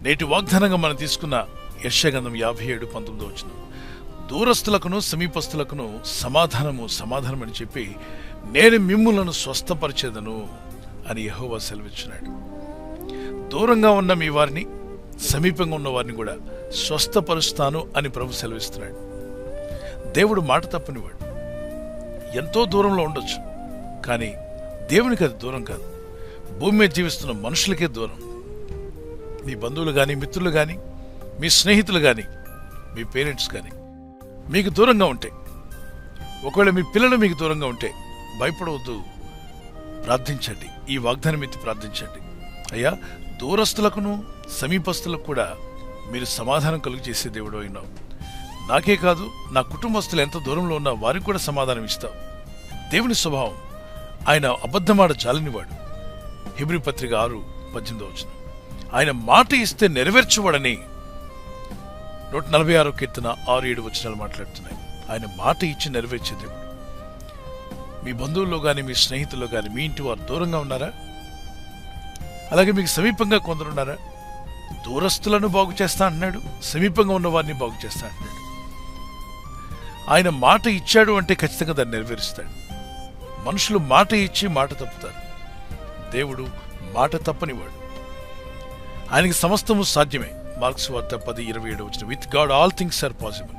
నేటి వాగ్దానంగా మనం తీసుకున్న యెషయా గ్రంథం 57:19 దూరస్తులకును సమీపస్తులకును సమాధానం అని చెప్పి నేను మిమ్ములను స్వస్థపరిచేదను అని యెహోవా సెలవిచ్చున్నాడు. దూరంగా ఉన్న మీ వారిని, సమీపంగా ఉన్న వారిని కూడా స్వస్థపరుస్తాను అని ప్రభు సెలవిస్తున్నాడు. దేవుడు మాట తప్పనివాడు. ఎంతో దూరంలో ఉండొచ్చు, కానీ దేవునికి అది దూరం కాదు. భూమి మీద జీవిస్తున్న మనుషులకే దూరం. మీ బంధువులు కానీ, మిత్రులు కానీ, మీ స్నేహితులు కానీ, మీ పేరెంట్స్ కానీ మీకు దూరంగా ఉంటే, ఒకవేళ మీ పిల్లలు మీకు దూరంగా ఉంటే భయపడవద్దు, ప్రార్థించండి. ఈ వాగ్దానం ఎత్తి ప్రార్థించండి. అయ్యా, దూరస్తులకును సమీపస్తులకు కూడా మీరు సమాధానం కలుగు చేసే దేవుడు అయినావు. నాకే కాదు, నా కుటుంబస్తులు ఎంత దూరంలో ఉన్నా వారికి కూడా సమాధానం ఇస్తావు. దేవుని స్వభావం, ఆయన అబద్ధమాట జాలనివాడు. హెబ్రీ పత్రిక 6:18 ఆయన మాట ఇస్తే నెరవేర్చువాడని 146 కీర్తన 6-7 మాట్లాడుతున్నాయి. ఆయన మాట ఇచ్చి నెరవేర్చే దేవుడు. మీ బంధువుల్లో కానీ, మీ స్నేహితుల్లో కానీ, మీ ఇంటి వారు దూరంగా ఉన్నారా? అలాగే మీకు సమీపంగా కొందరున్నారా? దూరస్తులను బాగు చేస్తా అంటున్నాడు, సమీపంగా ఉన్న వారిని బాగు చేస్తా అంటున్నాడు. ఆయన మాట ఇచ్చాడు అంటే ఖచ్చితంగా దాన్ని నెరవేరుస్తాడు. మనుషులు మాట ఇచ్చి మాట తప్పుతారు. దేవుడు మాట తప్పనివాడు. ఆయనకి సమస్తము సాధ్యమే. మార్క్స్ వార్త 10:27 with God all things are possible.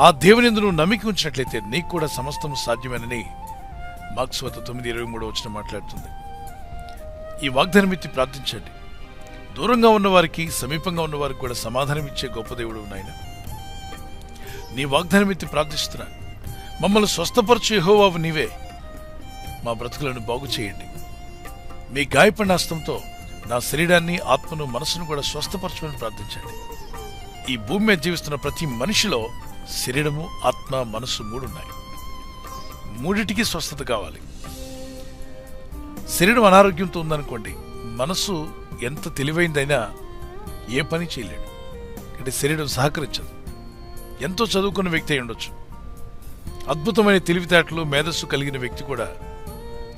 ఆ దేవుని యందు నువ్వు నమ్మిక ఉంచినట్లయితే నీకు కూడా సమస్తము సాధ్యమేనని మార్క్స్ వార్త 9:23 మాట్లాడుతుంది. ఈ వాగ్దానం ఎత్తి ప్రార్థించండి. దూరంగా ఉన్నవారికి, సమీపంగా ఉన్నవారికి కూడా సమాధానం ఇచ్చే గొప్ప దేవుడు నాయన. నీ వాగ్దానం ఎత్తి ప్రార్థిస్తున్నా. మమ్మల్ని స్వస్థపరచు యెహోవావు నీవే. మా బ్రతుకులను బాగు చేయండి. మీ గాయపడిన హస్తంతో నా శరీరాన్ని, ఆత్మను, మనసును కూడా స్వస్థపరచమని ప్రార్థించండి. ఈ భూమి మీద జీవిస్తున్న ప్రతి మనిషిలో శరీరము, ఆత్మ, మనసు 3 ఉన్నాయి. మూడిటికి స్వస్థత కావాలి. శరీరం అనారోగ్యంతో ఉందనుకోండి, మనసు ఎంత తెలివైందైనా ఏ పని చేయలేడు. అంటే శరీరం సహకరించదు. ఎంతో చదువుకున్న వ్యక్తి అయి ఉండొచ్చు, అద్భుతమైన తెలివితేటలు, మేధస్సు కలిగిన వ్యక్తి కూడా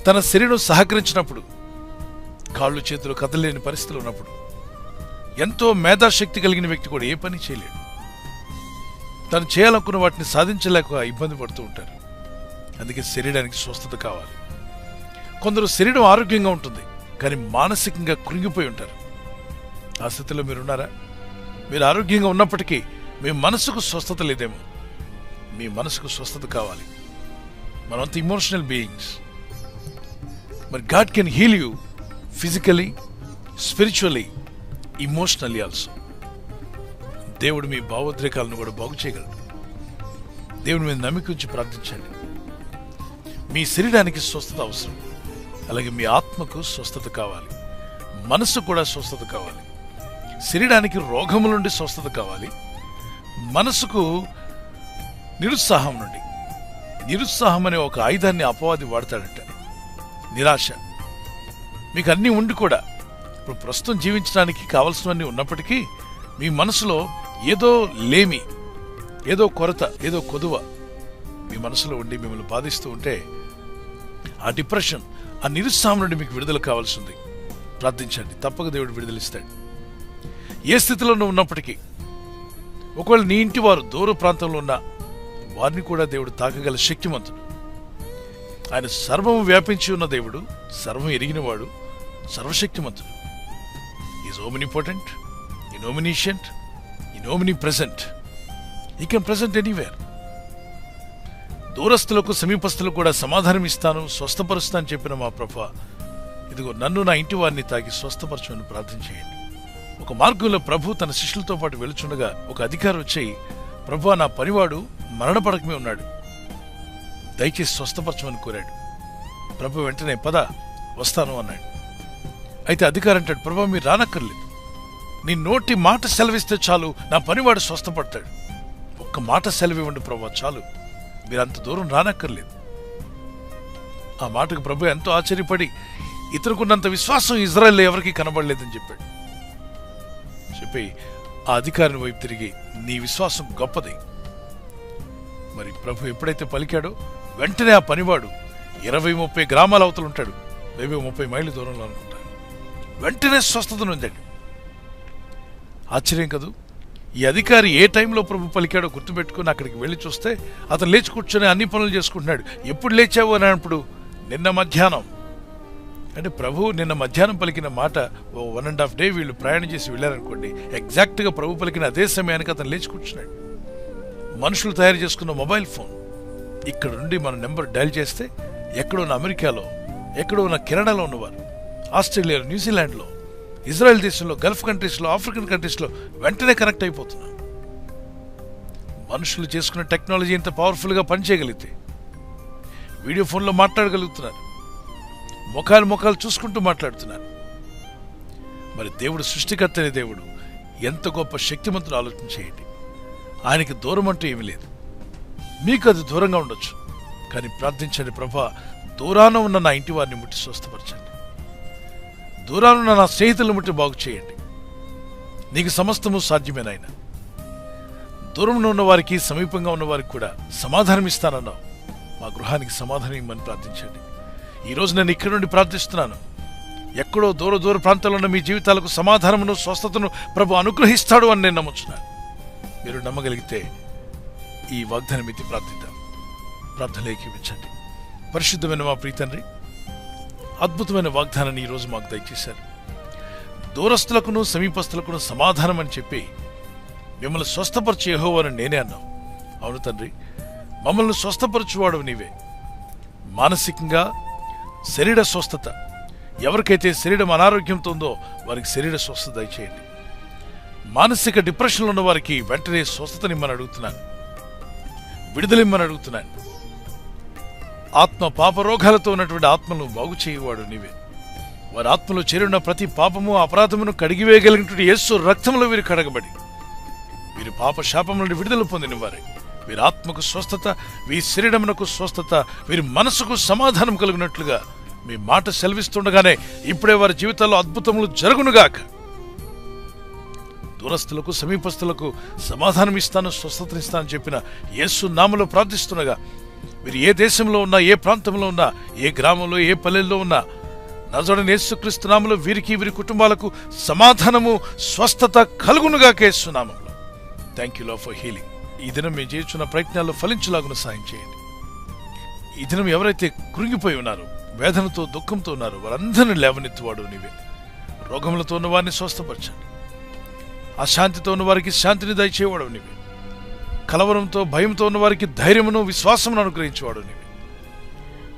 తన శరీరం సహకరించినప్పుడు, కాళ్ళు చేతులు కదలలేని పరిస్థితులు ఉన్నప్పుడు, ఎంతో మేధాశక్తి కలిగిన వ్యక్తి కూడా ఏ పని చేయలేడు. తను చేయాలనుకున్న వాటిని సాధించలేక ఇబ్బంది పడుతూ ఉంటారు. అందుకే శరీరానికి స్వస్థత కావాలి. కొందరు శరీరం ఆరోగ్యంగా ఉంటుంది, కానీ మానసికంగా కృంగిపోయి ఉంటారు. ఆ స్థితిలో మీరున్నారా? మీరు ఆరోగ్యంగా ఉన్నప్పటికీ మీ మనసుకు స్వస్థత లేదేమో. మీ మనసుకు స్వస్థత కావాలి. మనంతా ఇమోషనల్ బీయింగ్స్. మరి God can heal you physically, spiritually, emotionally also. దేవుడు మీ భావోద్రేకాలను కూడా బాగు చేయగలడు. దేవుడి మీద నమ్మిక ఉంచి ప్రార్థించండి. మీ శరీరానికి స్వస్థత అవసరం. అలాగే మీ ఆత్మకు స్వస్థత కావాలి. మనసు కూడా స్వస్థత కావాలి. శరీరానికి రోగముల నుండి స్వస్థత కావాలి. మనసుకు నిరుత్సాహం నుండి. నిరుత్సాహం అనే ఒక ఆయుధాన్ని అపవాది వాడతాడంట. నిరాశ. మీకు అన్నీ ఉండి కూడా, ఇప్పుడు ప్రస్తుతం జీవించడానికి కావలసినవన్నీ ఉన్నప్పటికీ మీ మనసులో ఏదో లేమి, ఏదో కొరత, ఏదో కొదువ మీ మనసులో ఉండి మిమ్మల్ని బాధిస్తూ ఉంటే, ఆ డిప్రెషన్, ఆ నిరుత్సాహం నుండి మీకు విడుదల కావాల్సింది. ప్రార్థించండి, తప్పక దేవుడు విడుదలిస్తాడు. ఏ స్థితిలో నువ్వు ఉన్నప్పటికీ, ఒకవేళ నీ ఇంటి వారు దూర ప్రాంతంలో ఉన్న వారిని కూడా దేవుడు తాకగల శక్తిమంతుడు. ఆయన సర్వము వ్యాపించి ఉన్న దేవుడు, సర్వం ఎరిగినవాడు, సర్వశక్తిమంతుడు. Is omnipotent, omniscient, omnipresent. He can present anywhere. దూరస్తులకు సమీపస్తులకు కూడా సమాధానం ఇస్తాను, స్వస్థపరుస్తాను చెప్పిన మా ప్రభువా, ఇదిగో నన్ను, నా ఇంటి వారిని తాకి స్వస్థపరచమని ప్రార్థన చేయండి. ఒక మార్గంలో ప్రభు తన శిష్యులతో పాటు వెళుచుండగా ఒక అధికారి వచ్చి, ప్రభువా, నా పనివాడు మరణపడకమే ఉన్నాడు, దయచేసి స్వస్థపరచమని కోరాడు. ప్రభు వెంటనే పద, వస్తాను అన్నాడు. అయితే అధికారి అంటాడు, ప్రభువా, మీరు రానక్కర్లేదు, నీ నోటి మాట సెలవిస్తే చాలు, నా పనివాడు స్వస్థపడతాడు. ఒక్క మాట సెలవివ్వండి ప్రభువా, చాలు, మీరు అంత దూరం రానక్కర్లేదు. ఆ మాటకు ప్రభు ఎంతో ఆశ్చర్యపడి, ఇతరుకున్నంత విశ్వాసం ఇజ్రాయెల్లో ఎవరికీ కనబడలేదని చెప్పాడు. చెప్పి ఆ అధికారిని వైపు తిరిగి, నీ విశ్వాసం గొప్పది. మరి ప్రభు ఎప్పుడైతే పలికాడో వెంటనే ఆ పనివాడు 20-30 గ్రామాల అవతలు ఉంటాడు, 30 మైళ్ళు దూరంలో అనుకుంటాడు, వెంటనే స్వస్థత నొందాడు. ఆశ్చర్యం కదూ. ఈ అధికారి ఏ టైంలో ప్రభు పలికాడో గుర్తుపెట్టుకుని అక్కడికి వెళ్ళి చూస్తే అతను లేచి కూర్చొని అన్ని పనులు చేసుకుంటున్నాడు. ఎప్పుడు లేచావు అని అన్నప్పుడు నిన్న మధ్యాహ్నం. అంటే ప్రభు నిన్న మధ్యాహ్నం పలికిన మాట 1.5 డే వీళ్ళు ప్రయాణం చేసి వెళ్ళారనుకోండి, ఎగ్జాక్ట్గా ప్రభు పలికిన అదే సమయానికి అతను లేచి కూర్చున్నాడు. మనుషులు తయారు చేసుకున్న మొబైల్ ఫోన్ ఇక్కడ నుండి మన నెంబర్ డయల్ చేస్తే ఎక్కడో ఉన్న అమెరికాలో, ఎక్కడో ఉన్న కెనడాలో ఉన్నవారు, ఆస్ట్రేలియాలో, న్యూజిలాండ్లో, ఇజ్రాయెల్ దేశంలో, గల్ఫ్ కంట్రీస్లో, ఆఫ్రికన్ కంట్రీస్లో వెంటనే కనెక్ట్ అయిపోతున్నాం. మనుషులు చేసుకున్న టెక్నాలజీ ఇంత పవర్ఫుల్గా పనిచేయగలిగితే వీడియో ఫోన్లో మాట్లాడగలుగుతున్నారు, ముఖాలు చూసుకుంటూ మాట్లాడుతున్నారు. మరి దేవుడు సృష్టికర్త అనే దేవుడు ఎంత గొప్ప శక్తిమంతుడు ఆలోచన చేయండి. ఆయనకి దూరం అంటూ ఏమీ లేదు. మీకు అది దూరంగా ఉండొచ్చు, కానీ ప్రార్థించండి, ప్రభా దూరాన ఉన్న నా ఇంటి వారిని ముట్టి స్వస్థపరచండి, దూరాన ఉన్న నా స్నేహితులను ముట్టి బాగు చేయండి. నీకు సమస్తము సాధ్యమేనాయన. దూరంలో ఉన్న వారికి, సమీపంగా ఉన్న వారికి కూడా సమాధానం ఇస్తానన్నావు. మా గృహానికి సమాధానం ఇమ్మని ప్రార్థించండి. ఈరోజు నేను ఇక్కడి నుండి ప్రార్థిస్తున్నాను. ఎక్కడో దూర ప్రాంతాల్లో ఉన్న మీ జీవితాలకు సమాధానమును, స్వస్థతను ప్రభు అనుగ్రహిస్తాడు అని నేను నమ్ముచున్నాను. మీరు నమ్మగలిగితే ఈ వాగ్దానం ఎత్తి ప్రార్థిద్దాం. ప్రార్థనలు ఏకీవించండి. పరిశుద్ధమైన మా ప్రీతండ్రి, అద్భుతమైన వాగ్దానాన్ని ఈరోజు మాకు దయచేశారు. దూరస్తులకును సమీపస్తులకును సమాధానం అని చెప్పి మిమ్మల్ని స్వస్థపరచు యెహోవాను నేనే అన్నావు. అవును తండ్రి, మమ్మల్ని స్వస్థపరచువాడు నీవే. మానసికంగా శరీర స్వస్థత, ఎవరికైతే శరీరం అనారోగ్యంతో ఉందో వారికి శరీర స్వస్థత దయచేయండి. మానసిక డిప్రెషన్లో ఉన్న వారికి వెంటనే స్వస్థతనిమ్మని అడుగుతున్నాను, విడుదలిమ్మని అడుగుతున్నాను. ఆత్మ పాపరోగాలతో ఉన్నటువంటి ఆత్మను బాగు చేయవాడు నీవే. వారి ఆత్మలో చేరున్న ప్రతి పాపము, అపరాధమును కడిగివేయగలిగినటువంటి యేసు రక్తంలో వీరు కడగబడి వీరి పాప శాపం నుండి విడుదల పొందిన వారే. వీరి ఆత్మకు స్వస్థత, వీరి శరీరమునకు స్వస్థత, వీరి మనసుకు సమాధానం కలిగినట్లుగా మీ మాట సెలవిస్తుండగానే ఇప్పుడే వారి జీవితాల్లో అద్భుతములు జరుగునుగాక. దూరస్తులకు సమీపస్తులకు సమాధానం ఇస్తాను, స్వస్థతనిస్తానని చెప్పిన యేసు నామములో ప్రార్థిస్తుండగా వీరు ఏ దేశంలో ఉన్నా, ఏ ప్రాంతంలో ఉన్నా, ఏ గ్రామంలో, ఏ పల్లెల్లో ఉన్నా, నజరేయుడైన యేసుక్రీస్తు నామములో వీరికి, వీరి కుటుంబాలకు సమాధానము, స్వస్థత కలుగునుగాక యేసు నామములో. Thank you lord for healing. ఈ దినం మేము చేస్తున్న ప్రయత్నాల్లో ఫలించులాగున సాయం చేయండి. ఈ దినం ఎవరైతే కృంగిపోయి ఉన్నారో, వేదనతో, దుఃఖంతో ఉన్నారో వారందరినీ లేవనెత్తువాడు నీవే. రోగములతో ఉన్న వారిని స్వస్థపరచండి. అశాంతితో ఉన్న వారికి శాంతిని దయచేవాడు నీవే. కలవరంతో, భయంతో ఉన్న వారికి ధైర్యమును, విశ్వాసమును అనుగ్రహించేవాడు నీవే.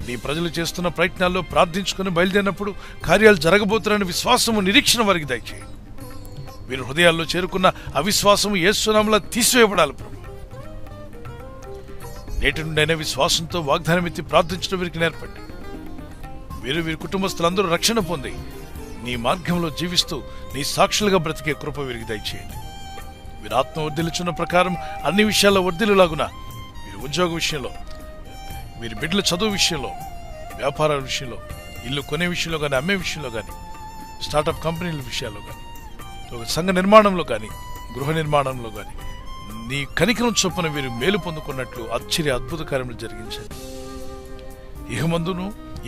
నీ ప్రజలు చేస్తున్న ప్రయత్నాల్లో ప్రార్థించుకుని బయలుదేరినప్పుడు కార్యాలు జరగబోతున్నాయని విశ్వాసము, నిరీక్షణ వారికి దయచేయండి. వీరి హృదయాల్లో చేరుకున్న అవిశ్వాసము యేసు నామములో తీసివేయబడాలి ప్రభు. నేటి నుండి విశ్వాసంతో వాగ్దానం ఎత్తి ప్రార్థించడం వీరికి నేర్పండి. వీరి కుటుంబస్తులందరూ రక్షణ పొంది నీ మార్గంలో జీవిస్తూ నీ సాక్షులుగా బ్రతికే కృప వీరికి దయచేయండి. వీరి ఆత్మ వర్ధిల్లుచున్న ప్రకారం అన్ని విషయాల్లో వర్ధిల్లులాగున, వీరి ఉద్యోగ విషయంలో, వీరి బిడ్డల చదువు విషయంలో, వ్యాపారాల విషయంలో, ఇల్లు కొనే విషయంలో కానీ, అమ్మే విషయంలో కానీ, స్టార్టప్ కంపెనీల విషయాల్లో కానీ, ఒక సంఘ నిర్మాణంలో కానీ, గృహ నిర్మాణంలో కానీ నీ కనికరం చొప్పున వీరు మేలు పొందుకున్నట్లు ఆశ్చర్య అద్భుత కార్యములు జరిగించండి.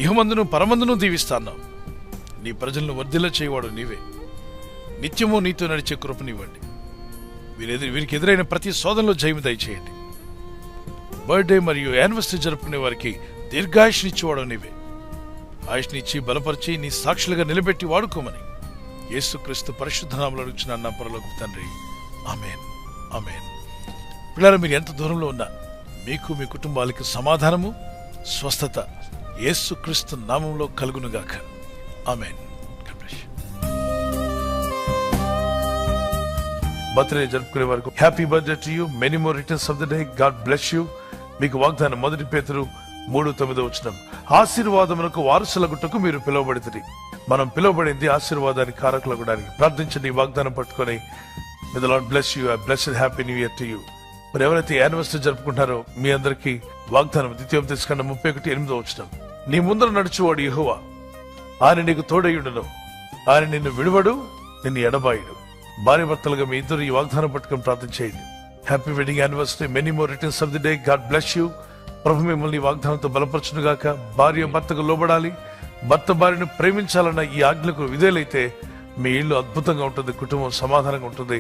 ఇహమందును పరమందును దీవిస్తాన్నావు. నీ ప్రజలను వర్ధిల్ల చేయవాడు నీవే. నిత్యము నీతో నడిచే కృపనివ్వండి. వీరికి ఎదురైన ప్రతి శోధనలో జయము దయచేయండి. బర్త్డే మరియు యానివర్సరీ జరుపుకునే వారికి దీర్ఘాయుష్నిచ్చేవాడు నీవే. ఆయుష్నిచ్చి బలపరిచి నీ సాక్షులుగా నిలబెట్టి వాడుకోమని యేసుక్రీస్తు పరిశుద్ధ నామములో అడుగుచున్నాను నా పరలోకపు తండ్రి. ఆమేన్, ఆమేన్. పిల్లలు, మీరు ఎంత దూరంలో ఉన్నా మీకు, మీ కుటుంబాలకు సమాధానము, స్వస్థత యేసుక్రీస్తు నామములో కలుగునుగాక. ఆమేన్. బర్త్డే జరుపుకునే వరకు happy birthday to you. Many more returns of the day. God bless you. మీకు వాగ్దానం 1 పేతురు 3:9 ఆశీర్వాదమునకు వారసులగుటకు మీరు పిలువబడితిరి. మనం పిలువబడింది ఆశీర్వాదానికి కారకులగడానికి. ప్రార్థించండి ఈ వాగ్దానం పట్టుకొని. May the lord bless you. Blessed happy new year to you. మరి ఎవరైతే యానివర్సరీ జరుపుకుంటారో మీ అందరికీ వాగ్దానం ద్వితీయోపదేశకాండం 31:8 నీ ముందర నడుచువాడు యెహోవా, ఆయన నీకు తోడయుండును, ఆయన నిన్ను విడువడు, నిన్ను ఎడబాయుడు. భార్య భర్తలుగా మీ ఇద్దరు ఈ వాగ్దానం పట్టుకొని ప్రార్థన చేయండి. Happy wedding anniversary. Many more returns of the day. God bless you. ప్రభు మిమ్మల్ని వాగ్దానంతో బలపరచునుగాక. భార్య భర్తకు లోబడాలి, భర్త భార్యను ప్రేమించాలన్న ఈ ఆజ్ఞలకు విధేయులైతే మీ ఇల్లు అద్భుతంగా ఉంటుంది, కుటుంబం సమాధానంగా ఉంటుంది.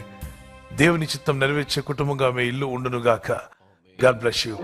దేవుని చిత్తం నెరవేర్చే కుటుంబంగా మీ ఇల్లు ఉండునుగాక. God bless you.